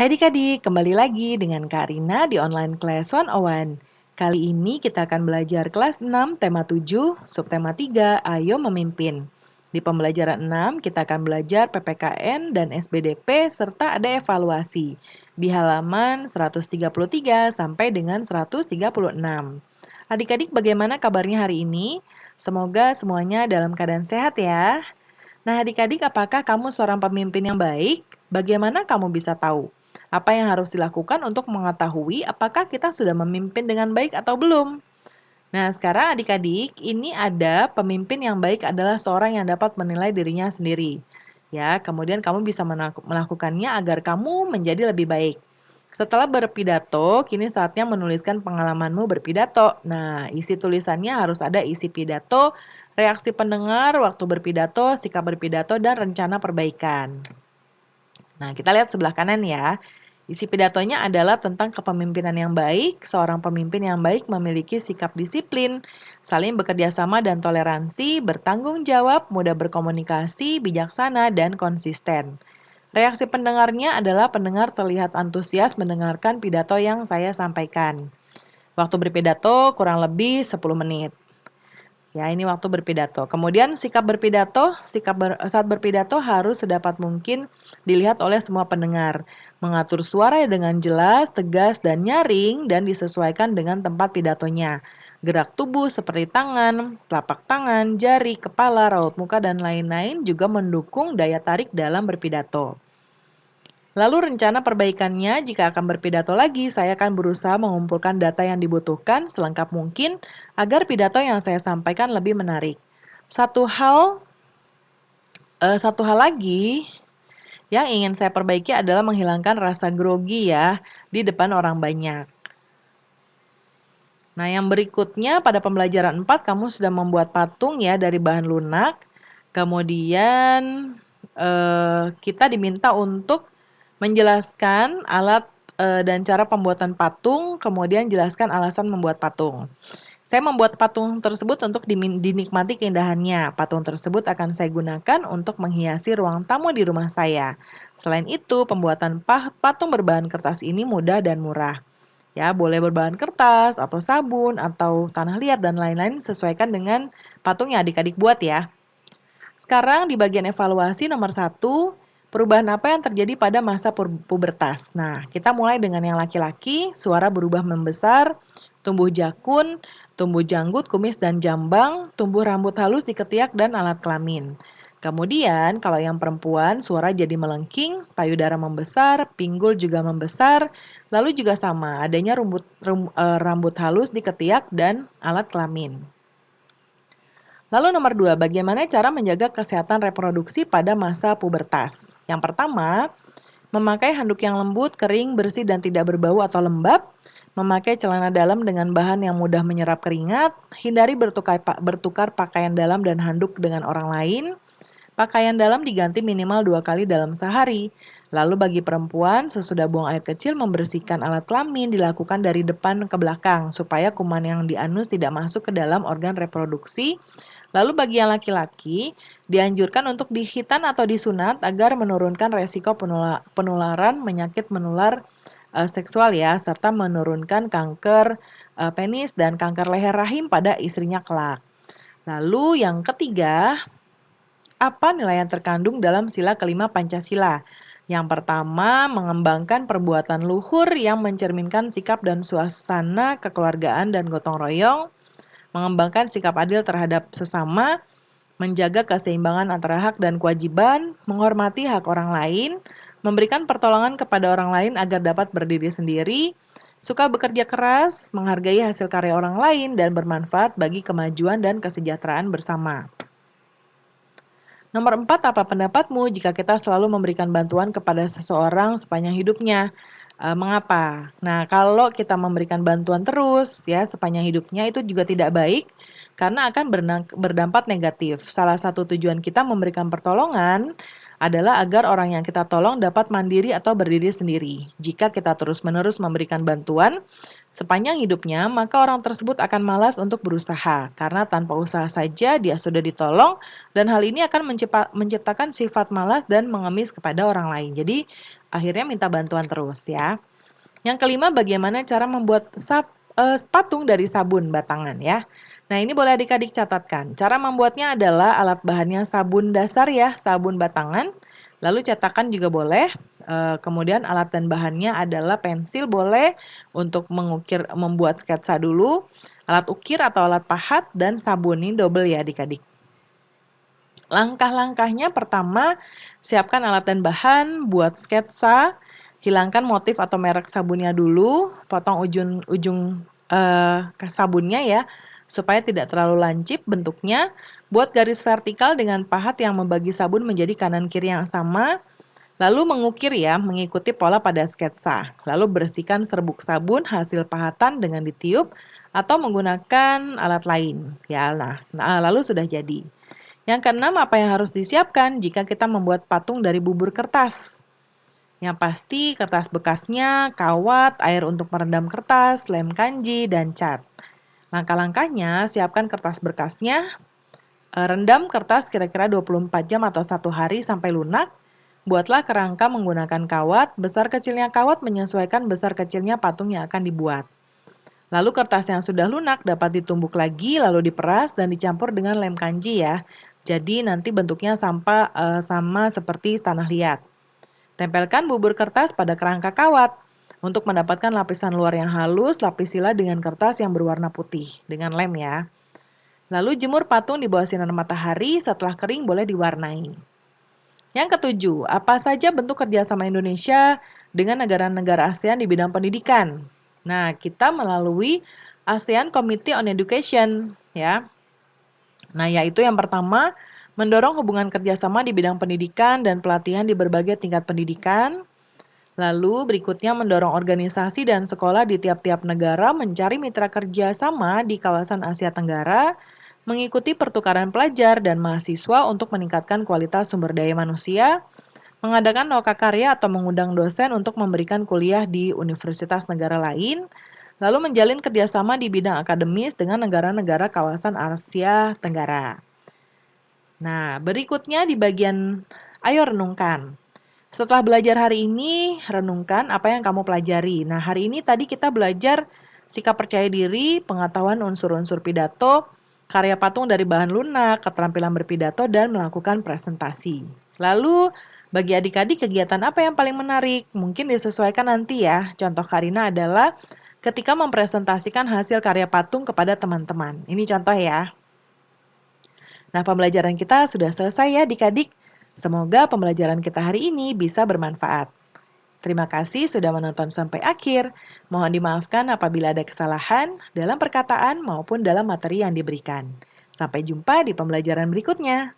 Hai adik-adik, kembali lagi dengan Kak Rina di online class 101. Kali ini kita akan belajar kelas 6, tema 7, subtema 3, Ayo Memimpin. Di pembelajaran 6, kita akan belajar PPKN dan SBDP serta ada evaluasi di halaman 133 sampai dengan 136. Adik-adik bagaimana kabarnya hari ini? Semoga semuanya dalam keadaan sehat ya. Nah, adik-adik, apakah kamu seorang pemimpin yang baik? Bagaimana kamu bisa tahu? Apa yang harus dilakukan untuk mengetahui apakah kita sudah memimpin dengan baik atau belum? Nah, sekarang adik-adik, ini ada pemimpin yang baik adalah seorang yang dapat menilai dirinya sendiri. Ya, kemudian kamu bisa melakukannya agar kamu menjadi lebih baik. Setelah berpidato, kini saatnya menuliskan pengalamanmu berpidato. Nah, isi tulisannya harus ada isi pidato, reaksi pendengar waktu berpidato, sikap berpidato, dan rencana perbaikan. Nah, kita lihat sebelah kanan ya. Isi pidatonya adalah tentang kepemimpinan yang baik. Seorang pemimpin yang baik memiliki sikap disiplin, saling bekerja sama dan toleransi, bertanggung jawab, mudah berkomunikasi, bijaksana, dan konsisten. Reaksi pendengarnya adalah pendengar terlihat antusias mendengarkan pidato yang saya sampaikan. Waktu berpidato kurang lebih 10 menit. Ya, ini waktu berpidato. Kemudian sikap berpidato, saat berpidato harus sedapat mungkin dilihat oleh semua pendengar. Mengatur suara dengan jelas, tegas, dan nyaring dan disesuaikan dengan tempat pidatonya. Gerak tubuh seperti tangan, telapak tangan, jari, kepala, raut muka, dan lain-lain juga mendukung daya tarik dalam berpidato. Lalu rencana perbaikannya, jika akan berpidato lagi, saya akan berusaha mengumpulkan data yang dibutuhkan selengkap mungkin agar pidato yang saya sampaikan lebih menarik. Satu hal lagi yang ingin saya perbaiki adalah menghilangkan rasa grogi ya di depan orang banyak. Nah, yang berikutnya pada pembelajaran 4 kamu sudah membuat patung ya dari bahan lunak. Kemudian kita diminta untuk menjelaskan alat dan cara pembuatan patung, kemudian jelaskan alasan membuat patung. Saya membuat patung tersebut untuk dinikmati keindahannya. Patung tersebut akan saya gunakan untuk menghiasi ruang tamu di rumah saya. Selain itu, pembuatan patung berbahan kertas ini mudah dan murah. Ya, boleh berbahan kertas, atau sabun, atau tanah liat, dan lain-lain sesuaikan dengan patung yang adik-adik buat ya. Sekarang di bagian evaluasi nomor 1, perubahan apa yang terjadi pada masa pubertas. Nah, kita mulai dengan yang laki-laki, suara berubah membesar, tumbuh jakun, tumbuh janggut, kumis, dan jambang, tumbuh rambut halus di ketiak dan alat kelamin. Kemudian, kalau yang perempuan, suara jadi melengking, payudara membesar, pinggul juga membesar, lalu juga sama, adanya rambut halus di ketiak dan alat kelamin. Lalu nomor 2, bagaimana cara menjaga kesehatan reproduksi pada masa pubertas? Yang pertama, memakai handuk yang lembut, kering, bersih, dan tidak berbau atau lembab. Memakai celana dalam dengan bahan yang mudah menyerap keringat. Hindari bertukar pakaian dalam dan handuk dengan orang lain. Pakaian dalam diganti minimal 2 kali dalam sehari. Lalu bagi perempuan, sesudah buang air kecil, membersihkan alat kelamin dilakukan dari depan ke belakang supaya kuman yang di anus tidak masuk ke dalam organ reproduksi. Lalu bagi yang laki-laki, dianjurkan untuk dihitan atau disunat agar menurunkan resiko penularan penyakit menular seksual ya, serta menurunkan kanker penis dan kanker leher rahim pada istrinya kelak. Lalu yang ketiga, apa nilai yang terkandung dalam sila kelima Pancasila? Yang pertama, mengembangkan perbuatan luhur yang mencerminkan sikap dan suasana kekeluargaan dan gotong royong, mengembangkan sikap adil terhadap sesama, menjaga keseimbangan antara hak dan kewajiban, menghormati hak orang lain, memberikan pertolongan kepada orang lain agar dapat berdiri sendiri, suka bekerja keras, menghargai hasil karya orang lain, dan bermanfaat bagi kemajuan dan kesejahteraan bersama. Nomor 4, apa pendapatmu jika kita selalu memberikan bantuan kepada seseorang sepanjang hidupnya? Mengapa? Nah, kalau kita memberikan bantuan terus ya sepanjang hidupnya itu juga tidak baik karena akan berdampak negatif. Salah satu tujuan kita memberikan pertolongan adalah agar orang yang kita tolong dapat mandiri atau berdiri sendiri. Jika kita terus-menerus memberikan bantuan sepanjang hidupnya, maka orang tersebut akan malas untuk berusaha karena tanpa usaha saja dia sudah ditolong dan hal ini akan menciptakan sifat malas dan mengemis kepada orang lain. Jadi akhirnya minta bantuan terus ya. Yang kelima, bagaimana cara membuat patung dari sabun batangan ya. Nah, ini boleh adik-adik catatkan. Cara membuatnya adalah alat bahannya sabun dasar ya, sabun batangan. Lalu cetakan juga boleh. Kemudian alat dan bahannya adalah pensil boleh untuk mengukir, membuat sketsa dulu, alat ukir atau alat pahat, dan sabun. Ini double ya adik-adik. Langkah-langkahnya pertama, siapkan alat dan bahan, buat sketsa, hilangkan motif atau merek sabunnya dulu, potong ujung-ujung sabunnya ya, supaya tidak terlalu lancip bentuknya. Buat garis vertikal dengan pahat yang membagi sabun menjadi kanan kiri yang sama. Lalu mengukir ya, mengikuti pola pada sketsa. Lalu bersihkan serbuk sabun hasil pahatan dengan ditiup atau menggunakan alat lain. Ya, nah lalu sudah jadi. Yang keenam, apa yang harus disiapkan jika kita membuat patung dari bubur kertas? Yang pasti kertas bekasnya, kawat, air untuk merendam kertas, lem kanji, dan cat. Langkah-langkahnya, siapkan kertas bekasnya, rendam kertas kira-kira 24 jam atau 1 hari sampai lunak. Buatlah kerangka menggunakan kawat, besar kecilnya kawat menyesuaikan besar kecilnya patung yang akan dibuat. Lalu kertas yang sudah lunak dapat ditumbuk lagi, lalu diperas dan dicampur dengan lem kanji ya. Jadi nanti bentuknya sama seperti tanah liat. Tempelkan bubur kertas pada kerangka kawat. Untuk mendapatkan lapisan luar yang halus, lapisilah dengan kertas yang berwarna putih dengan lem ya. Lalu jemur patung di bawah sinar matahari, setelah kering boleh diwarnai. Yang ketujuh, apa saja bentuk kerjasama Indonesia dengan negara-negara ASEAN di bidang pendidikan? Nah, kita melalui ASEAN Committee on Education ya. Nah, yaitu yang pertama, mendorong hubungan kerjasama di bidang pendidikan dan pelatihan di berbagai tingkat pendidikan. Lalu berikutnya mendorong organisasi dan sekolah di tiap-tiap negara mencari mitra kerjasama di kawasan Asia Tenggara, mengikuti pertukaran pelajar dan mahasiswa untuk meningkatkan kualitas sumber daya manusia, mengadakan loka karya atau mengundang dosen untuk memberikan kuliah di universitas negara lain, lalu menjalin kerjasama di bidang akademis dengan negara-negara kawasan Asia Tenggara. Nah, berikutnya di bagian ayo renungkan. Setelah belajar hari ini, renungkan apa yang kamu pelajari. Nah, hari ini tadi kita belajar sikap percaya diri, pengetahuan unsur-unsur pidato, karya patung dari bahan lunak, keterampilan berpidato, dan melakukan presentasi. Lalu, bagi adik-adik kegiatan apa yang paling menarik? Mungkin disesuaikan nanti ya. Contoh Karina adalah ketika mempresentasikan hasil karya patung kepada teman-teman. Ini contoh ya. Nah, pembelajaran kita sudah selesai ya adik-adik. Semoga pembelajaran kita hari ini bisa bermanfaat. Terima kasih sudah menonton sampai akhir. Mohon dimaafkan apabila ada kesalahan dalam perkataan maupun dalam materi yang diberikan. Sampai jumpa di pembelajaran berikutnya.